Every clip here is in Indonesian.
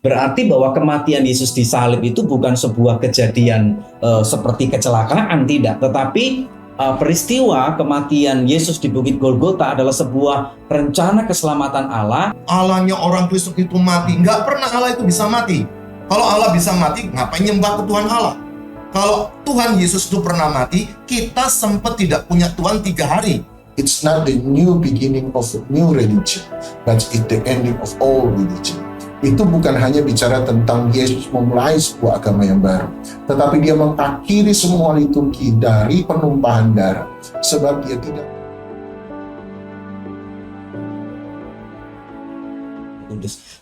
Berarti bahwa kematian Yesus di salib itu bukan sebuah kejadian seperti kecelakaan, tidak. Tetapi peristiwa kematian Yesus di Bukit Golgota adalah sebuah rencana keselamatan Allah. Allahnya orang Kristen itu mati. Nggak pernah Allah itu bisa mati. Kalau Allah bisa mati, ngapain nyembah ke Tuhan Allah? Kalau Tuhan Yesus itu pernah mati, kita sempat tidak punya Tuhan 3 hari. It's not the new beginning of a new religion, but it's the ending of all religion. Itu bukan hanya bicara tentang Yesus memulai sebuah agama yang baru, tetapi dia mengakhiri semua liturgi dari penumpahan darah, sebab dia tidak.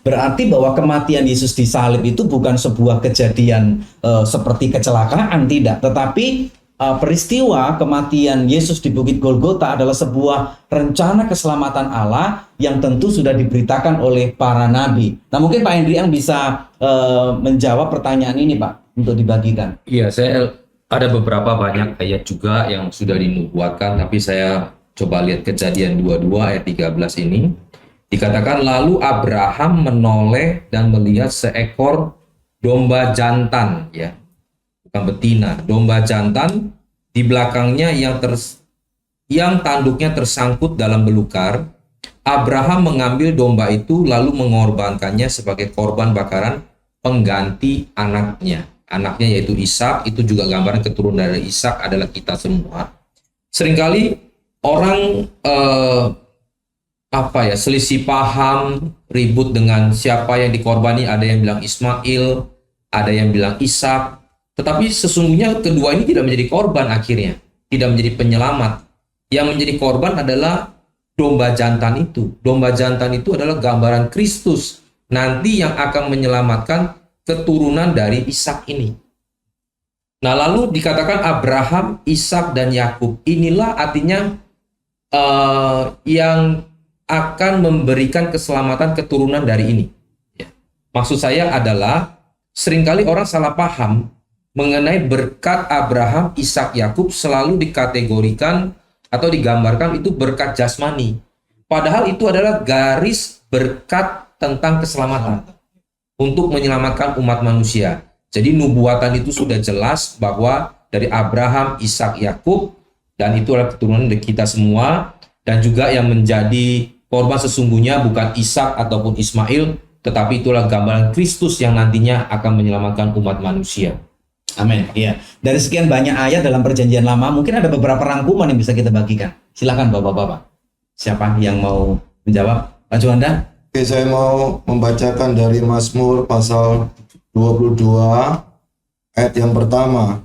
Berarti bahwa kematian Yesus di salib itu bukan sebuah kejadian seperti kecelakaan, tidak. Tetapi peristiwa kematian Yesus di Bukit Golgota adalah sebuah rencana keselamatan Allah yang tentu sudah diberitakan oleh para nabi. Nah, mungkin Pak Hendriang bisa menjawab pertanyaan ini, Pak, untuk dibagikan. Iya, saya ada beberapa banyak ayat juga yang sudah dinubuatkan, tapi saya coba lihat Kejadian 22 ayat 13 ini. Dikatakan, lalu Abraham menoleh dan melihat seekor domba jantan, ya, bukan betina, domba jantan di belakangnya yang tanduknya tersangkut dalam belukar. Abraham mengambil domba itu lalu mengorbankannya sebagai korban bakaran pengganti anaknya. Anaknya yaitu Ishak, itu juga gambaran keturunan dari Ishak adalah kita semua. Seringkali orang selisih paham, ribut dengan siapa yang dikorbani. Ada yang bilang Ismail, ada yang bilang Ishak. Tetapi sesungguhnya kedua ini tidak menjadi korban akhirnya, tidak menjadi penyelamat. Yang menjadi korban adalah domba jantan itu. Domba jantan itu adalah gambaran Kristus nanti yang akan menyelamatkan keturunan dari Ishak ini. Nah, lalu dikatakan Abraham, Ishak, dan Yakub. Inilah artinya yang akan memberikan keselamatan keturunan dari ini. Ya. Maksud saya adalah seringkali orang salah paham mengenai berkat Abraham, Ishak, Yakub selalu dikategorikan atau digambarkan itu berkat jasmani. Padahal itu adalah garis berkat tentang keselamatan untuk menyelamatkan umat manusia. Jadi nubuatan itu sudah jelas bahwa dari Abraham, Ishak, Yakub, dan itu adalah keturunan dari kita semua. Dan juga yang menjadi korban sesungguhnya bukan Ishak ataupun Ismail, tetapi itulah gambaran Kristus yang nantinya akan menyelamatkan umat manusia. Amin. Iya. Dari sekian banyak ayat dalam Perjanjian Lama, mungkin ada beberapa rangkuman yang bisa kita bagikan. Silakan Bapak-bapak. Siapa yang mau menjawab? Pak Juanda? Oke, saya mau membacakan dari Mazmur pasal 22 ayat yang pertama.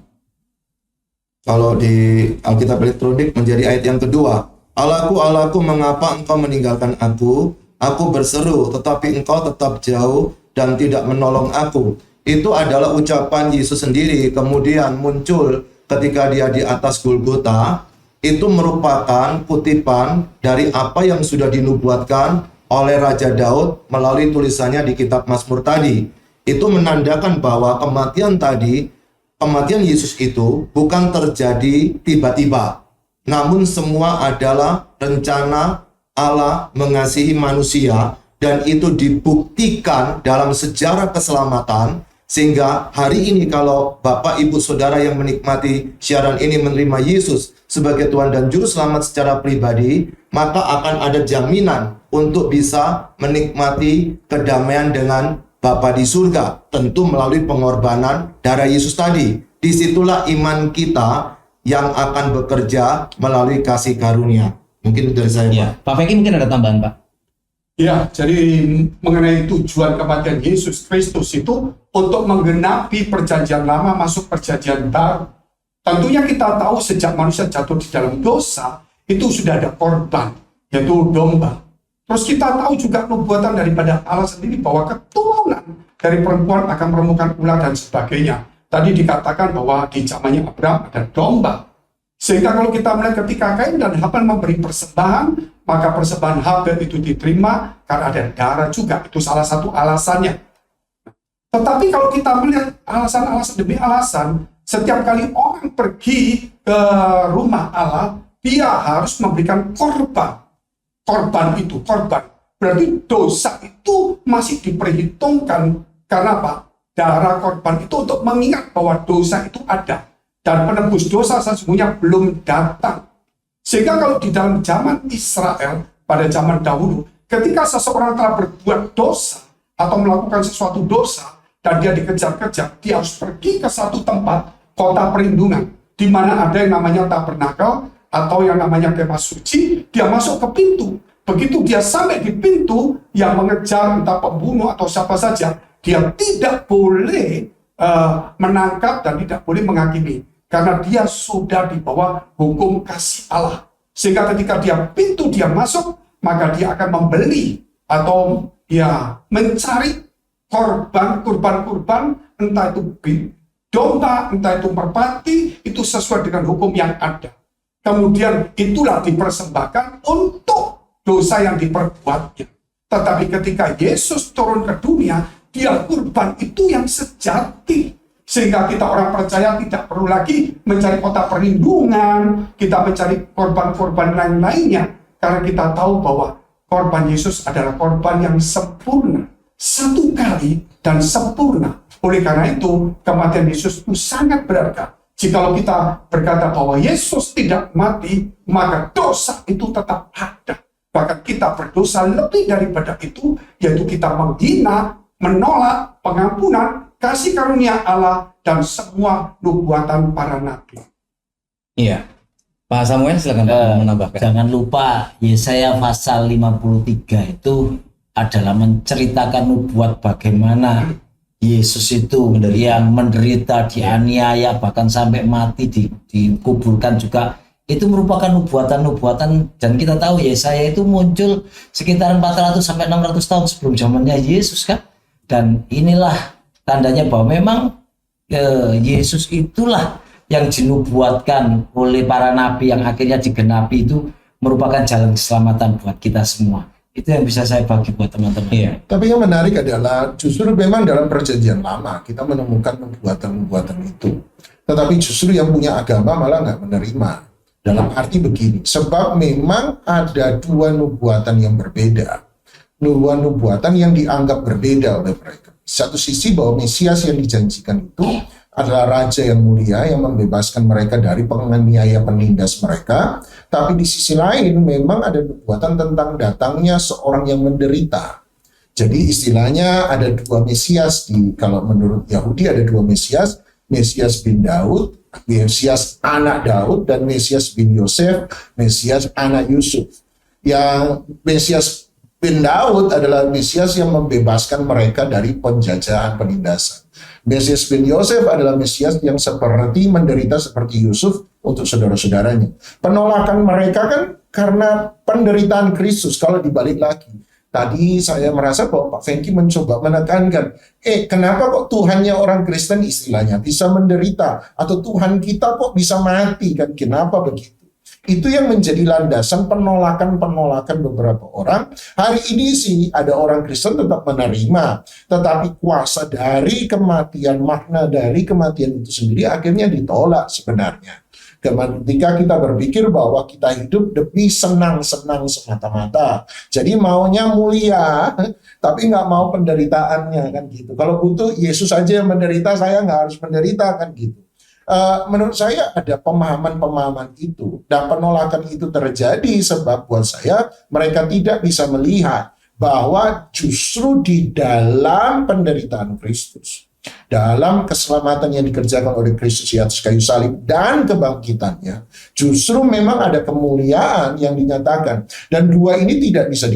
Kalau di Alkitab elektronik menjadi ayat yang kedua. Allahku, Allahku, mengapa engkau meninggalkan aku? Aku berseru, tetapi engkau tetap jauh dan tidak menolong aku. Itu adalah ucapan Yesus sendiri, kemudian muncul ketika dia di atas Golgota. Itu merupakan kutipan dari apa yang sudah dinubuatkan oleh Raja Daud melalui tulisannya di kitab Mazmur tadi. Itu menandakan bahwa kematian Yesus itu bukan terjadi tiba-tiba. Namun semua adalah rencana Allah mengasihi manusia, dan itu dibuktikan dalam sejarah keselamatan. Sehingga hari ini kalau Bapak, Ibu, Saudara yang menikmati siaran ini menerima Yesus sebagai Tuhan dan Juru Selamat secara pribadi, maka akan ada jaminan untuk bisa menikmati kedamaian dengan Bapa di surga, tentu melalui pengorbanan darah Yesus tadi. Disitulah iman kita yang akan bekerja melalui kasih karunia. Mungkin dari saya, Ya. Pak Feki mungkin ada tambahan, Pak. Ya, jadi mengenai tujuan kematian Yesus Kristus itu untuk menggenapi perjanjian lama masuk perjanjian baru. Tentunya kita tahu sejak manusia jatuh di dalam dosa, itu sudah ada korban, yaitu domba. Terus kita tahu juga nubuatan daripada Allah sendiri bahwa keturunan dari perempuan akan menemukan ular dan sebagainya. Tadi dikatakan bahwa di zamannya Abraham ada domba. Sehingga kalau kita melihat ketika Kain dan Habel memberi persembahan, maka persembahan Habel itu diterima karena ada darah juga. Itu salah satu alasannya. Tetapi kalau kita melihat alasan-alasan demi alasan, setiap kali orang pergi ke rumah Allah, dia harus memberikan korban. Korban itu, korban. Berarti dosa itu masih diperhitungkan Karena apa? Darah korban itu untuk mengingat bahwa dosa itu ada. Dan penebus dosa sesungguhnya belum datang. Sehingga kalau di dalam zaman Israel, pada zaman dahulu, ketika seseorang telah berbuat dosa atau melakukan sesuatu dosa, dan dia dikejar-kejar, dia harus pergi ke satu tempat, kota perlindungan, di mana ada yang namanya tabernakel, atau yang namanya kemah suci. Dia masuk ke pintu. Begitu dia sampai di pintu, yang mengejar entah pembunuh atau siapa saja, dia tidak boleh menangkap dan tidak boleh menghakimi. Karena dia sudah di bawah hukum kasih Allah. Sehingga ketika pintu dia masuk, maka dia akan membeli atau ya mencari kurban, entah itu domba, entah itu merpati, itu sesuai dengan hukum yang ada. Kemudian itulah dipersembahkan untuk dosa yang diperbuatnya. Tetapi ketika Yesus turun ke dunia, dia kurban itu yang sejati. Sehingga kita orang percaya tidak perlu lagi mencari kota perlindungan, kita mencari korban-korban lain-lainnya. Karena kita tahu bahwa korban Yesus adalah korban yang sempurna. Satu kali dan sempurna. Oleh karena itu, kematian Yesus itu sangat berharga. Jikalau kita berkata bahwa Yesus tidak mati, maka dosa itu tetap ada. Bahkan kita berdosa lebih daripada itu, yaitu kita menghina, menolak pengampunan, kasih karunia Allah, dan semua nubuatan para nabi. Iya. Pak Samuel silakan Pak menambahkan. Jangan lupa Yesaya pasal 53 itu adalah menceritakan nubuat bagaimana Yesus itu yang menderita, dianiaya, bahkan sampai mati, dikuburkan juga. Itu merupakan nubuatan-nubuatan, dan kita tahu Yesaya itu muncul sekitar 400 sampai 600 tahun sebelum zamannya Yesus kan. Dan inilah tandanya bahwa memang Yesus itulah yang dinubuatkan oleh para nabi yang akhirnya digenapi, itu merupakan jalan keselamatan buat kita semua. Itu yang bisa saya bagi buat teman-teman. Iya. Tapi yang menarik adalah justru memang dalam perjanjian lama kita menemukan nubuatan-nubuatan itu. Tetapi justru yang punya agama malah nggak menerima. Dalam arti begini, sebab memang ada dua nubuatan yang berbeda. Nubuatan yang dianggap berbeda oleh mereka. Satu sisi bahwa Mesias yang dijanjikan itu adalah Raja yang mulia yang membebaskan mereka dari penganiaya penindas mereka. Tapi di sisi lain memang ada nubuatan tentang datangnya seorang yang menderita. Jadi istilahnya ada dua Mesias, kalau menurut Yahudi ada dua Mesias, Mesias bin Daud, Mesias anak Daud, dan Mesias bin Yosef, Mesias anak Yusuf. Yang Mesias bin Daud adalah Mesias yang membebaskan mereka dari penjajahan penindasan. Mesias bin Yosef adalah Mesias yang seperti menderita seperti Yusuf untuk saudara-saudaranya. Penolakan mereka kan karena penderitaan Kristus. Kalau dibalik lagi, tadi saya merasa bahwa Pak Fengki mencoba menekankan, kenapa kok Tuhannya orang Kristen istilahnya bisa menderita, atau Tuhan kita kok bisa mati, kan kenapa begitu? Itu yang menjadi landasan penolakan beberapa orang. Hari ini sih ada orang Kristen tetap menerima, tetapi kuasa dari kematian, makna dari kematian itu sendiri akhirnya ditolak sebenarnya. Ketika kita berpikir bahwa kita hidup demi senang-senang semata-mata, jadi maunya mulia, tapi nggak mau penderitaannya kan gitu. Kalau butuh Yesus aja yang menderita, saya nggak harus menderita kan gitu. Menurut saya ada pemahaman-pemahaman itu, dan penolakan itu terjadi sebab buat saya mereka tidak bisa melihat bahwa justru di dalam penderitaan Kristus, dalam keselamatan yang dikerjakan oleh Kristus di atas kayu salib dan kebangkitannya, justru memang ada kemuliaan yang dinyatakan, dan dua ini tidak bisa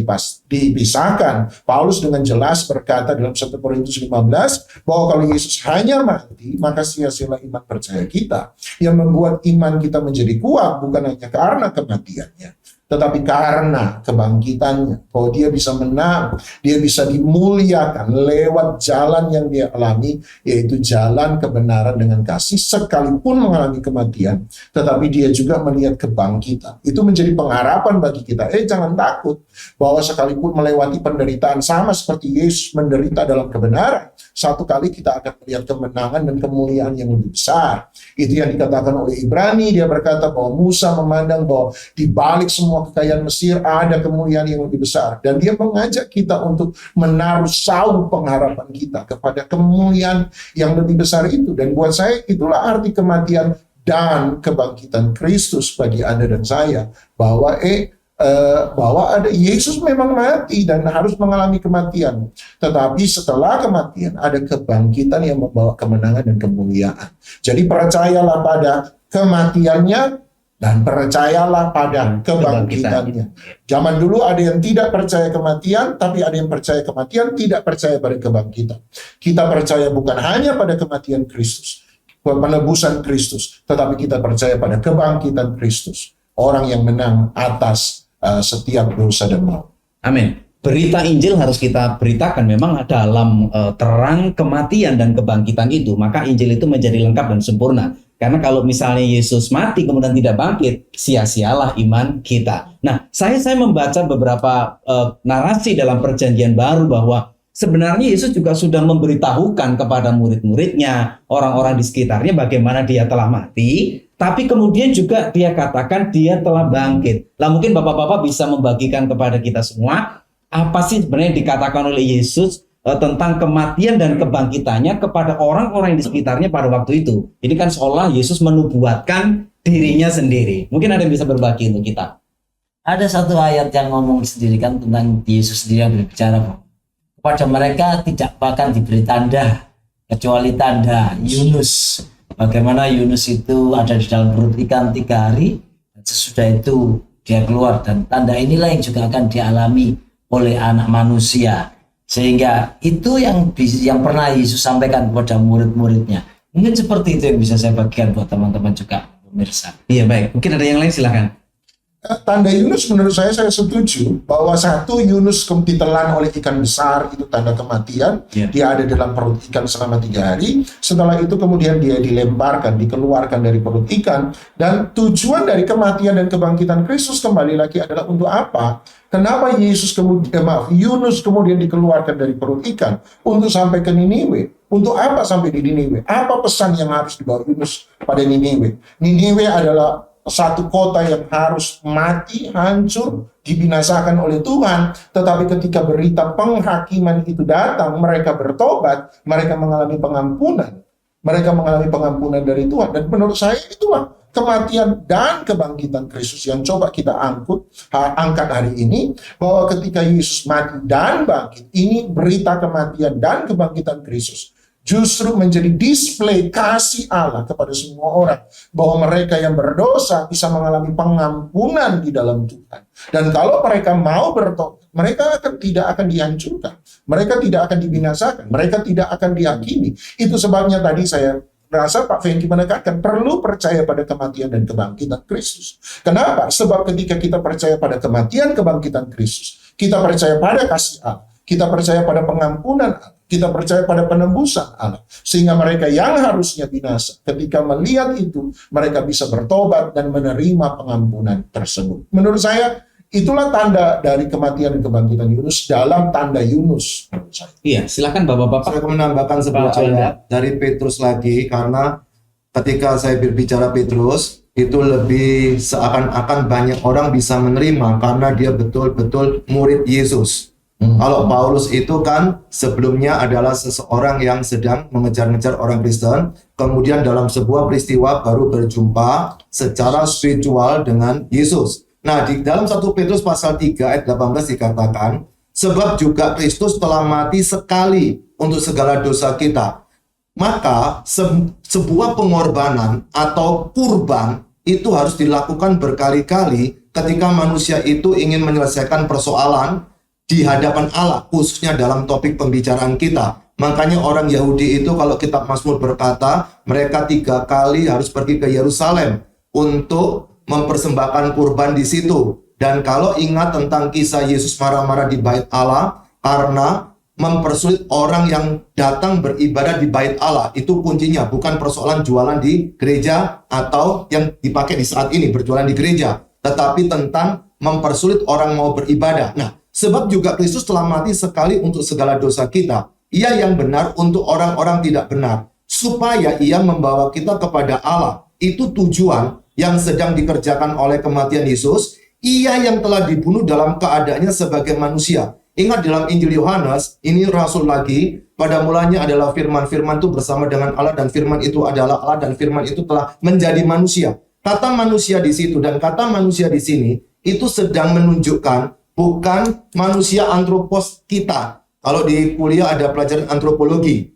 dipisahkan. Paulus dengan jelas berkata dalam 1 Korintus 15 bahwa kalau Yesus hanya mati, maka sia-sialah iman percaya kita. Yang membuat iman kita menjadi kuat bukan hanya karena kematiannya, tetapi karena kebangkitannya, bahwa dia bisa menang, dia bisa dimuliakan lewat jalan yang dia alami, yaitu jalan kebenaran dengan kasih, sekalipun mengalami kematian, tetapi dia juga melihat kebangkitan. Itu menjadi pengharapan bagi kita. Jangan takut bahwa sekalipun melewati penderitaan sama seperti Yesus menderita dalam kebenaran, satu kali kita akan melihat kemenangan dan kemuliaan yang lebih besar. Itu yang dikatakan oleh Ibrani, dia berkata bahwa Musa memandang bahwa di balik semua kekayaan Mesir ada kemuliaan yang lebih besar. Dan dia mengajak kita untuk menaruh sauh pengharapan kita kepada kemuliaan yang lebih besar itu. Dan buat saya itulah arti kematian dan kebangkitan Kristus bagi Anda dan saya, bahwa ada Yesus memang mati dan harus mengalami kematian, tetapi setelah kematian ada kebangkitan yang membawa kemenangan dan kemuliaan. Jadi percayalah pada kematiannya dan percayalah pada kebangkitannya. Zaman dulu ada yang tidak percaya kematian, tapi ada yang percaya kematian, tidak percaya pada kebangkitan. Kita percaya bukan hanya pada kematian Kristus, penebusan Kristus, tetapi kita percaya pada kebangkitan Kristus, orang yang menang atas setiap dosa dan maut. Amin. Berita Injil harus kita beritakan memang dalam terang kematian dan kebangkitan itu, maka Injil itu menjadi lengkap dan sempurna. Karena kalau misalnya Yesus mati kemudian tidak bangkit, sia-sialah iman kita. Nah, saya membaca beberapa narasi dalam Perjanjian Baru bahwa sebenarnya Yesus juga sudah memberitahukan kepada murid-muridnya, orang-orang di sekitarnya bagaimana dia telah mati, tapi kemudian juga dia katakan dia telah bangkit. Lah mungkin Bapak-bapak bisa membagikan kepada kita semua, apa sih sebenarnya yang dikatakan oleh Yesus tentang kematian dan kebangkitannya kepada orang-orang di sekitarnya pada waktu itu. Ini kan seolah Yesus menubuatkan dirinya sendiri. Mungkin ada yang bisa berbagi untuk kita. Ada satu ayat yang ngomong sendiri kan tentang Yesus sendiri yang berbicara bahwa kepada mereka tidak akan diberi tanda kecuali tanda Yunus. Bagaimana Yunus itu ada di dalam perut ikan 3 hari, dan sesudah itu dia keluar, dan tanda inilah yang juga akan dialami oleh anak manusia. Sehingga itu yang pernah Yesus sampaikan kepada murid-muridnya. Mungkin seperti itu yang bisa saya bagikan buat teman-teman juga pemirsa. Iya, baik. Mungkin ada yang lain, silakan. Tanda Yunus menurut saya setuju bahwa satu, Yunus ditelan oleh ikan besar, itu tanda kematian. Dia ada dalam perut ikan selama 3 hari. Setelah itu kemudian dia dilemparkan, dikeluarkan dari perut ikan. Dan tujuan dari kematian dan kebangkitan Kristus kembali lagi adalah untuk apa? Kenapa Yunus kemudian dikeluarkan dari perut ikan? Untuk sampai ke Niniwe. Untuk apa sampai di Niniwe? Apa pesan yang harus dibawa Yunus pada Niniwe? Niniwe adalah satu kota yang harus mati, hancur, dibinasakan oleh Tuhan. Tetapi ketika berita penghakiman itu datang, mereka bertobat, mereka mengalami pengampunan. Mereka mengalami pengampunan dari Tuhan. Dan menurut saya itulah kematian dan kebangkitan Kristus yang coba kita angkat hari ini. Bahwa ketika Yesus mati dan bangkit, ini berita kematian dan kebangkitan Kristus justru menjadi display kasih Allah kepada semua orang, bahwa mereka yang berdosa bisa mengalami pengampunan di dalam Tuhan. Dan kalau mereka mau bertobat, mereka tidak akan dihancurkan, mereka tidak akan dibinasakan, mereka tidak akan dihakimi. Itu sebabnya tadi saya rasa Pak Fenki menekankan perlu percaya pada kematian dan kebangkitan Kristus. Kenapa? Sebab ketika kita percaya pada kematian kebangkitan Kristus, kita percaya pada kasih Allah, kita percaya pada pengampunan Allah, kita percaya pada penebusan Allah. Sehingga mereka yang harusnya binasa, ketika melihat itu, mereka bisa bertobat dan menerima pengampunan tersebut. Menurut saya, itulah tanda dari kematian dan kebangkitan Yunus dalam tanda Yunus. Iya, silakan Bapak-bapak. Saya menambahkan sebuah ayat dari Petrus lagi, karena ketika saya berbicara Petrus, itu lebih seakan-akan banyak orang bisa menerima karena dia betul-betul murid Yesus. Kalau Paulus itu kan sebelumnya adalah seseorang yang sedang mengejar-ngejar orang Kristen, kemudian dalam sebuah peristiwa baru berjumpa secara spiritual dengan Yesus. Nah, di dalam 1 Petrus pasal 3 ayat 18 dikatakan, sebab juga Kristus telah mati sekali untuk segala dosa kita. Maka sebuah pengorbanan atau kurban itu harus dilakukan berkali-kali ketika manusia itu ingin menyelesaikan persoalan di hadapan Allah, khususnya dalam topik pembicaraan kita. Makanya orang Yahudi itu kalau kitab Mazmur berkata, mereka 3 kali harus pergi ke Yerusalem untuk mempersembahkan kurban di situ. Dan kalau ingat tentang kisah Yesus marah-marah di bait Allah karena mempersulit orang yang datang beribadah di bait Allah, itu kuncinya bukan persoalan jualan di gereja atau yang dipakai di saat ini berjualan di gereja, tetapi tentang mempersulit orang mau beribadah. Nah, sebab juga Kristus telah mati sekali untuk segala dosa kita. Ia yang benar untuk orang-orang tidak benar, supaya ia membawa kita kepada Allah. Itu tujuan yang sedang dikerjakan oleh kematian Yesus. Ia yang telah dibunuh dalam keadaannya sebagai manusia. Ingat dalam Injil Yohanes, ini Rasul lagi, pada mulanya adalah firman, firman itu bersama dengan Allah, dan firman itu adalah Allah, dan firman itu telah menjadi manusia. Kata manusia di situ dan kata manusia di sini, itu sedang menunjukkan bukan manusia antropos kita. Kalau di kuliah ada pelajaran antropologi.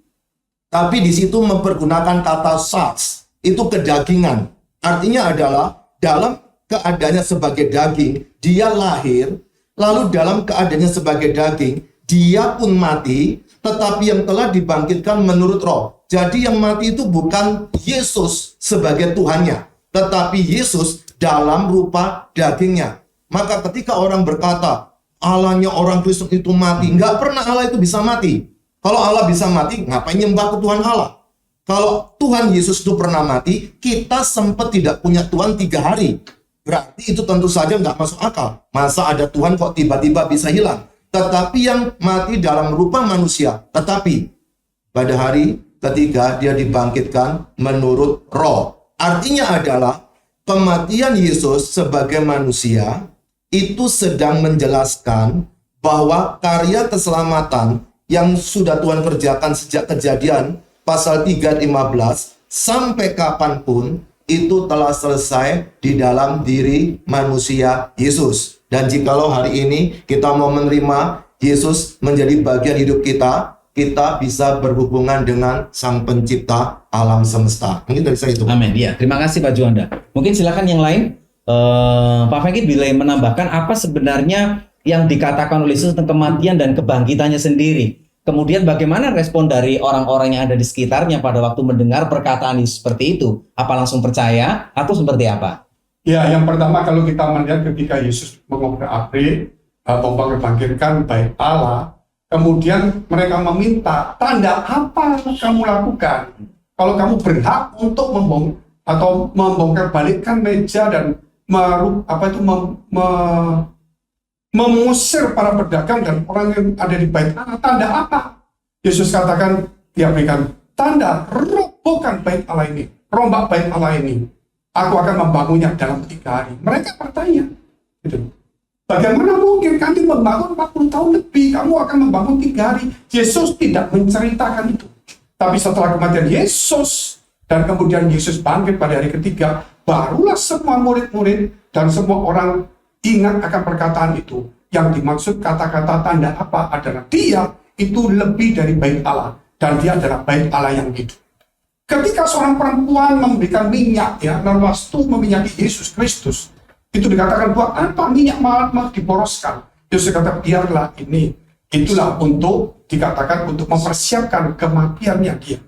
Tapi di situ mempergunakan kata sarx, itu kedagingan. Artinya adalah dalam keadaannya sebagai daging, dia lahir. Lalu dalam keadaannya sebagai daging, dia pun mati, tetapi yang telah dibangkitkan menurut roh. Jadi yang mati itu bukan Yesus sebagai Tuhannya, tetapi Yesus dalam rupa dagingnya. Maka ketika orang berkata, Allahnya orang Kristen itu mati, nggak pernah Allah itu bisa mati. Kalau Allah bisa mati, ngapain nyembah ke Tuhan Allah? Kalau Tuhan Yesus itu pernah mati, kita sempat tidak punya Tuhan 3 hari. Berarti itu tentu saja nggak masuk akal. Masa ada Tuhan kok tiba-tiba bisa hilang? Tetapi yang mati dalam rupa manusia. Tetapi pada hari ketiga dia dibangkitkan menurut roh. Artinya adalah kematian Yesus sebagai manusia itu sedang menjelaskan bahwa karya keselamatan yang sudah Tuhan kerjakan sejak Kejadian pasal 3:15 sampai kapanpun itu telah selesai di dalam diri manusia Yesus. Dan jikalau hari ini kita mau menerima Yesus menjadi bagian hidup kita, kita bisa berhubungan dengan Sang Pencipta alam semesta. Mungkin dari saya itu. Amin. Ya, terima kasih Pak Juanda. Mungkin silakan yang lain. Pak Fekit bila menambahkan apa sebenarnya yang dikatakan oleh Yesus tentang kematian dan kebangkitannya sendiri. Kemudian bagaimana respon dari orang-orang yang ada di sekitarnya pada waktu mendengar perkataan Yesus seperti itu? Apa langsung percaya atau seperti apa? Ya, yang pertama kalau kita melihat ketika Yesus mengobrak-abrik, membangkitkan baik Allah, kemudian mereka meminta, tanda apa kamu lakukan? Kalau kamu berhak untuk membongkar balikkan meja dan mengusir para pedagang dan orang yang ada di bait Allah, tanda apa? Yesus katakan, dia berikan tanda, robohkan bait Allah ini, rombak bait Allah ini. Aku akan membangunnya dalam 3 hari. Mereka bertanya, gitu. Bagaimana mungkin kami membangun 40 tahun lebih, kamu akan membangun 3 hari? Yesus tidak menceritakan itu. Tapi setelah kematian Yesus, dan kemudian Yesus bangkit pada hari ketiga, barulah semua murid-murid dan semua orang ingat akan perkataan itu. Yang dimaksud kata-kata tanda apa adalah dia itu lebih dari bait Allah. Dan dia adalah bait Allah yang hidup. Ketika seorang perempuan memberikan minyak, ya, narwastu meminyaki Yesus Kristus, itu dikatakan bahwa apa minyak malah diboroskan. Yesus kata, biarlah ini. Itulah untuk dikatakan untuk mempersiapkan kematiannya dia.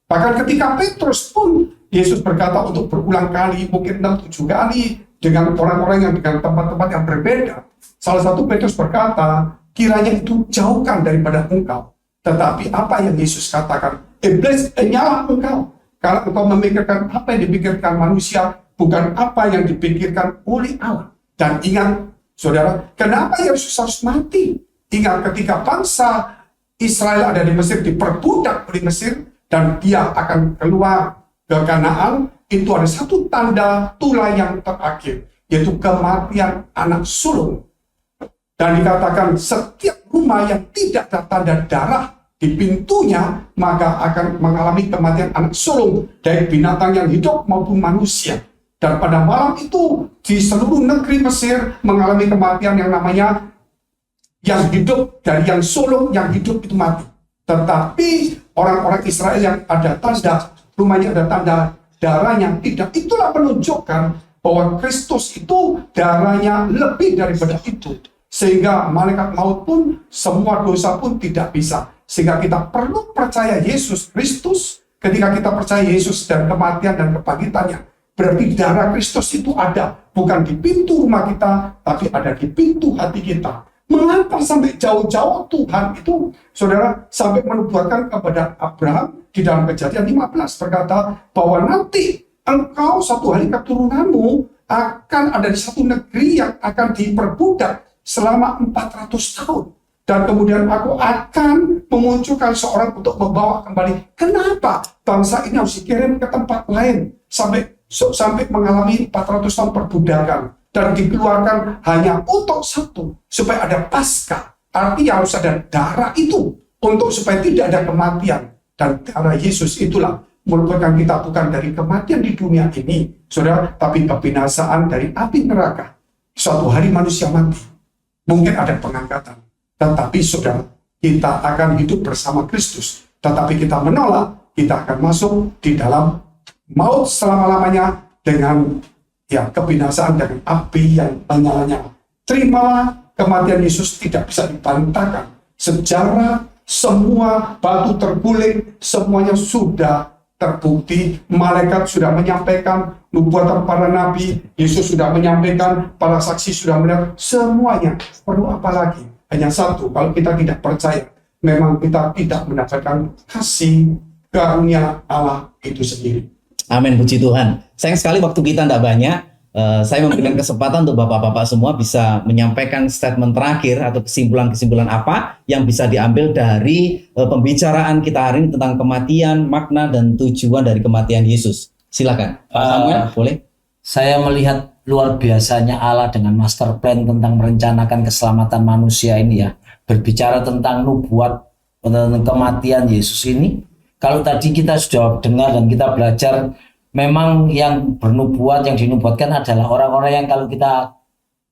Bahkan ketika Petrus pun, Yesus berkata untuk berulang kali, mungkin 6-7 kali, dengan orang-orang yang dengan tempat-tempat yang berbeda. Salah satu Petrus berkata, kiranya itu jauhkan daripada engkau. Tetapi apa yang Yesus katakan? Iblis, nyalah engkau. Karena engkau memikirkan apa yang dipikirkan manusia, bukan apa yang dipikirkan oleh Allah. Dan ingat, saudara, kenapa Yesus harus mati? Ingat ketika bangsa Israel ada di Mesir, diperbudak oleh Mesir, dan dia akan keluar ke Kanaan, itu ada satu tanda tulah yang terakhir, yaitu kematian anak sulung. Dan dikatakan setiap rumah yang tidak ada tanda darah di pintunya, maka akan mengalami kematian anak sulung, baik binatang yang hidup maupun manusia. Dan pada malam itu, di seluruh negeri Mesir mengalami kematian yang namanya yang hidup dari yang sulung, yang hidup itu mati. Tetapi orang-orang Israel yang ada tanda, rumahnya ada tanda darahnya, tidak. Itulah menunjukkan bahwa Kristus itu darahnya lebih daripada itu. Sehingga malaikat maut pun, semua dosa pun tidak bisa. Sehingga kita perlu percaya Yesus Kristus. Ketika kita percaya Yesus dan kematian dan kebangkitannya, berarti darah Kristus itu ada. Bukan di pintu rumah kita, tapi ada di pintu hati kita. Mengapa sampai jauh-jauh Tuhan itu, saudara, sampai menubuatkan kepada Abraham di dalam Kejadian 15 berkata bahwa nanti engkau satu hari keturunanmu akan ada di satu negeri yang akan diperbudak selama 400 tahun. Dan kemudian aku akan memunculkan seorang untuk membawa kembali. Kenapa bangsa ini harus dikirim ke tempat lain sampai mengalami 400 tahun perbudakan dan dikeluarkan hanya untuk satu, supaya ada Paskah. Artinya harus ada darah itu untuk supaya tidak ada kematian. Dan darah Yesus itulah merupakan kita bukan dari kematian di dunia ini, saudara, tapi kebinasaan dari api neraka. Suatu hari manusia mati, mungkin ada pengangkatan. Tetapi saudara, kita akan hidup bersama Kristus. Tetapi kita menolak, kita akan masuk di dalam maut selama-lamanya dengan kebinasaan dari api yang menyala-nyala. Terimalah, kematian Yesus tidak bisa dibantahkan. Sejarah, semua batu terguling, semuanya sudah terbukti. Malaikat sudah menyampaikan, nubuatan para nabi, Yesus sudah menyampaikan, para saksi sudah menyampaikan, semuanya. Perlu apa lagi? Hanya satu, kalau kita tidak percaya, memang kita tidak mendapatkan kasih karunia Allah itu sendiri. Amin, puji Tuhan. Sayang sekali waktu kita tidak banyak. Saya memberikan kesempatan untuk bapak-bapak semua bisa menyampaikan statement terakhir atau kesimpulan-kesimpulan apa yang bisa diambil dari pembicaraan kita hari ini tentang kematian, makna dan tujuan dari kematian Yesus. Silakan, Pak Samuel, boleh? Saya melihat luar biasanya Allah dengan master plan tentang merencanakan keselamatan manusia ini ya. Berbicara tentang nubuat tentang kematian Yesus ini. Kalau tadi kita sudah dengar dan kita belajar, memang yang bernubuat, yang dinubuatkan adalah orang-orang yang kalau kita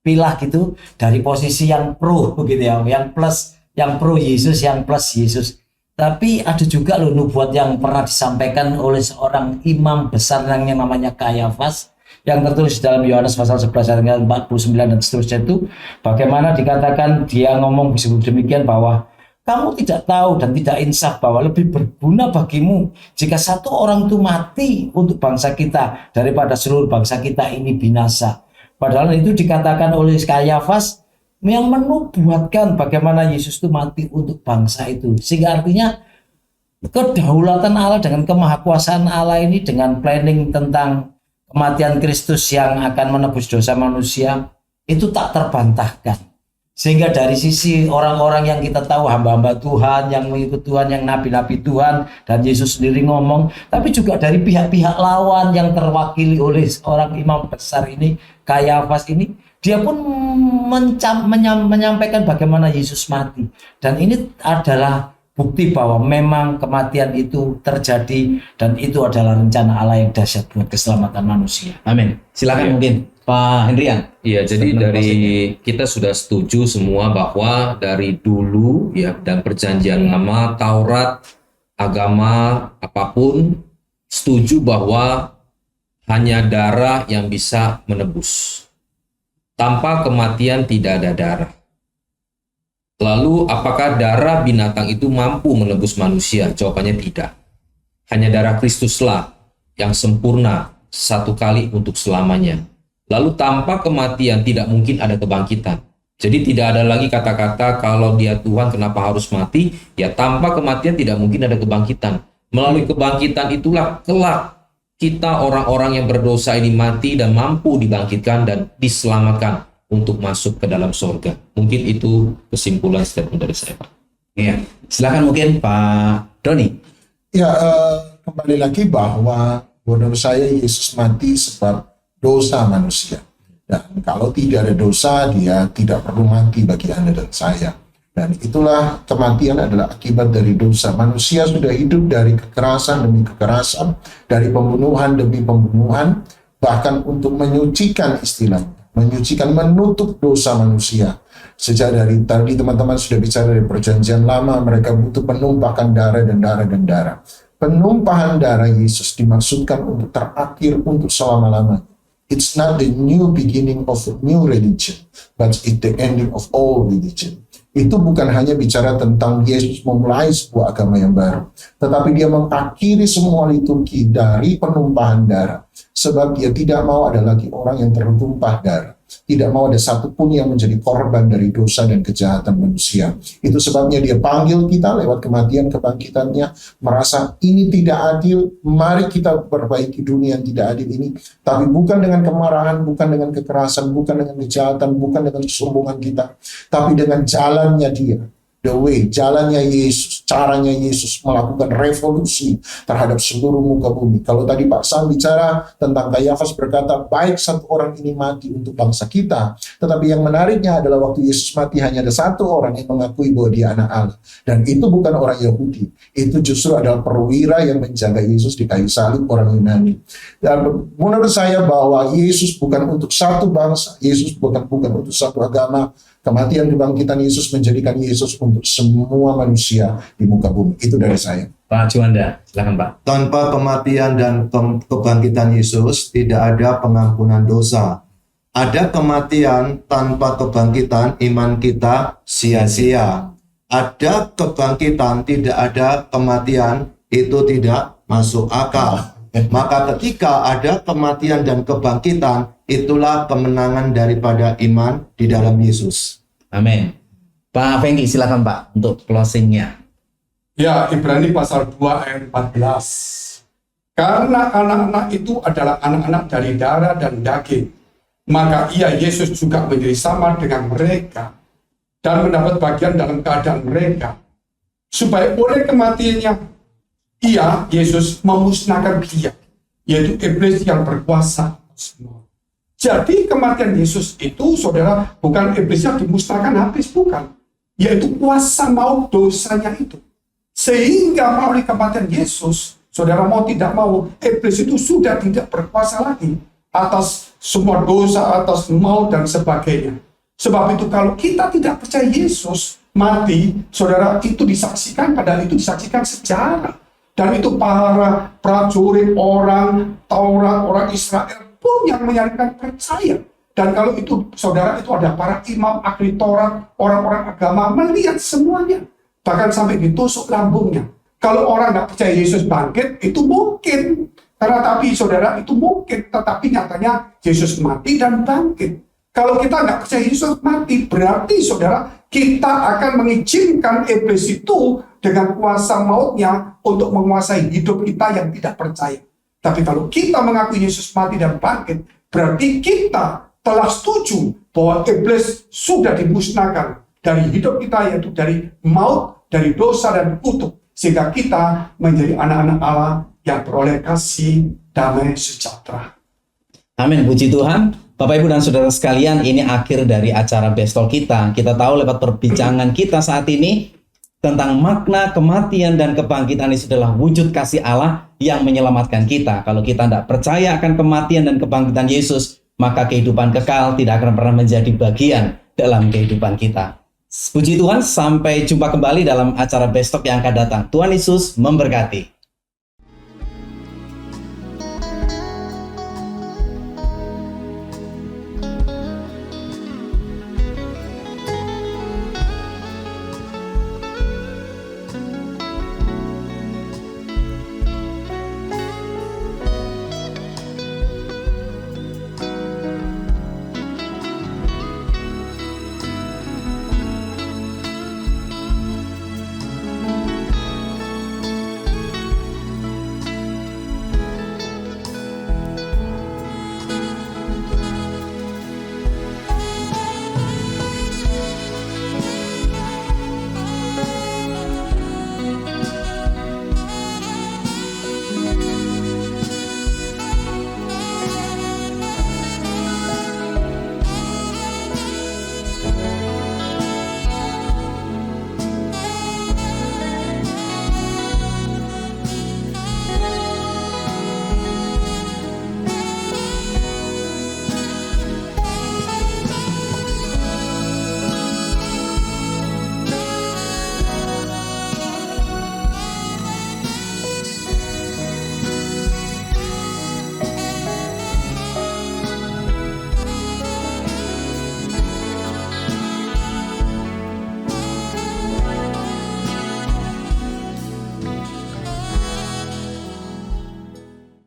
pilah gitu dari posisi yang pro gitu ya, yang plus, yang pro Yesus, yang plus Yesus. Tapi ada juga loh nubuat yang pernah disampaikan oleh seorang imam besar yang namanya Kayafas, yang tertulis dalam Yohanes pasal 11 ayat 49 dan seterusnya itu, bagaimana dikatakan dia ngomong demikian bahwa kamu tidak tahu dan tidak insaf bahwa lebih berguna bagimu jika satu orang itu mati untuk bangsa kita daripada seluruh bangsa kita ini binasa. Padahal itu dikatakan oleh Kayafas yang menubuatkan bagaimana Yesus itu mati untuk bangsa itu. Sehingga artinya kedaulatan Allah dengan kemahakuasaan Allah ini dengan planning tentang kematian Kristus yang akan menebus dosa manusia itu tak terbantahkan. Sehingga dari sisi orang-orang yang kita tahu hamba-hamba Tuhan, yang mengikut Tuhan, yang nabi-nabi Tuhan, dan Yesus sendiri ngomong, tapi juga dari pihak-pihak lawan yang terwakili oleh seorang imam besar ini, Kayafas ini, dia pun menyampaikan bagaimana Yesus mati. Dan ini adalah bukti bahwa memang kematian itu terjadi dan itu adalah rencana Allah yang dahsyat buat keselamatan manusia. Amin. Silakan mungkin Pak Hendrian. Iya, jadi dari kita sudah setuju semua bahwa dari dulu ya dan perjanjian lama, Taurat, agama apapun setuju bahwa hanya darah yang bisa menebus. Tanpa kematian tidak ada darah. Lalu apakah darah binatang itu mampu menebus manusia? Jawabannya tidak. Hanya darah Kristuslah yang sempurna satu kali untuk selamanya. Lalu tanpa kematian tidak mungkin ada kebangkitan. Jadi tidak ada lagi kata-kata kalau dia Tuhan kenapa harus mati? Ya tanpa kematian tidak mungkin ada kebangkitan. Melalui kebangkitan itulah kelak kita orang-orang yang berdosa ini mati dan mampu dibangkitkan dan diselamatkan untuk masuk ke dalam sorga. Mungkin itu kesimpulan statement dari saya, Pak. Iya, silakan mungkin Pak Doni. Ya, kembali lagi bahwa menurut saya Yesus mati sebab dosa manusia. Dan kalau tidak ada dosa, dia tidak perlu mati bagi Anda dan saya. Dan itulah kematian adalah akibat dari dosa. Manusia sudah hidup dari kekerasan demi kekerasan, dari pembunuhan demi pembunuhan, bahkan untuk menyucikan istilahnya, menyucikan, menutup dosa manusia. Sejak dari tadi teman-teman sudah bicara dari perjanjian lama, mereka butuh penumpahan darah dan darah dan darah. Penumpahan darah Yesus dimaksudkan untuk terakhir untuk selama-lamanya. It's not the new beginning of a new religion, but it's the ending of all religion. Itu bukan hanya bicara tentang Yesus memulai sebuah agama yang baru, tetapi dia mengakhiri semua liturgi dari penumpahan darah. Sebab dia tidak mau ada lagi orang yang tertumpah darah. Tidak mau ada satupun yang menjadi korban dari dosa dan kejahatan manusia. Itu sebabnya dia panggil kita lewat kematian kebangkitannya, merasa ini tidak adil, mari kita perbaiki dunia yang tidak adil ini. Tapi bukan dengan kemarahan, bukan dengan kekerasan, bukan dengan kejahatan, bukan dengan kesombongan kita, tapi dengan jalannya dia. the way, jalannya Yesus, caranya Yesus melakukan revolusi terhadap seluruh muka bumi. Kalau tadi Pak Sam bicara tentang Kayafas berkata, baik satu orang ini mati untuk bangsa kita. Tetapi yang menariknya adalah waktu Yesus mati hanya ada satu orang yang mengakui bahwa dia anak Allah. Dan itu bukan orang Yahudi. Itu justru adalah perwira yang menjaga Yesus di kayu salib, orang Yunani. Dan menurut saya bahwa Yesus bukan untuk satu bangsa, Yesus bukan untuk satu agama. Kematian kebangkitan Yesus menjadikan Yesus untuk semua manusia di muka bumi. Itu dari saya. Pak Juanda, silakan Pak. Tanpa kematian dan kebangkitan Yesus, tidak ada pengampunan dosa. Ada kematian tanpa kebangkitan, iman kita sia-sia. Ada kebangkitan, tidak ada kematian, itu tidak masuk akal. Maka ketika ada kematian dan kebangkitan, itulah kemenangan daripada iman di dalam Yesus. Amin. Pak Fengki, silakan Pak untuk closingnya. Ya, Ibrani pasal 2 ayat 14. Karena anak-anak itu adalah anak-anak dari darah dan daging, maka ia Yesus juga menjadi sama dengan mereka dan mendapat bagian dalam keadaan mereka, supaya oleh kematiannya ia, Yesus, memusnahkan dia, yaitu iblis yang berkuasa semua. Jadi kematian Yesus itu, saudara, bukan iblis yang dimusnahkan habis, bukan. Yaitu kuasa maut dosanya itu. Sehingga melalui kematian Yesus, saudara mau tidak mau, iblis itu sudah tidak berkuasa lagi atas semua dosa, atas maut dan sebagainya. Sebab itu kalau kita tidak percaya Yesus mati, saudara, itu disaksikan, padahal itu disaksikan sejarah. Dan itu para prajurit orang Taurat, orang Israel pun yang menyarankan percaya. Dan kalau itu, saudara, itu ada para imam ahli Taurat, orang-orang agama melihat semuanya. Bahkan sampai ditusuk lambungnya. Kalau orang nggak percaya Yesus bangkit, itu mungkin. Karena tapi, saudara, itu mungkin. Tetapi nyatanya Yesus mati dan bangkit. Kalau kita nggak percaya Yesus mati, berarti, saudara, kita akan mengizinkan iblis itu dengan kuasa mautnya untuk menguasai hidup kita yang tidak percaya. Tapi kalau kita mengakui Yesus mati dan bangkit, berarti kita telah setuju bahwa iblis sudah dimusnahkan dari hidup kita, yaitu dari maut, dari dosa dan kutuk, sehingga kita menjadi anak-anak Allah yang beroleh kasih, damai, sejahtera. Amin, puji Tuhan. Bapak, Ibu, dan Saudara sekalian, ini akhir dari acara Bestol kita. Kita tahu lewat perbincangan kita saat ini tentang makna kematian dan kebangkitan ini adalah wujud kasih Allah yang menyelamatkan kita. Kalau kita tidak percaya akan kematian dan kebangkitan Yesus, maka kehidupan kekal tidak akan pernah menjadi bagian dalam kehidupan kita. Puji Tuhan, sampai jumpa kembali dalam acara Bestok yang akan datang. Tuhan Yesus memberkati.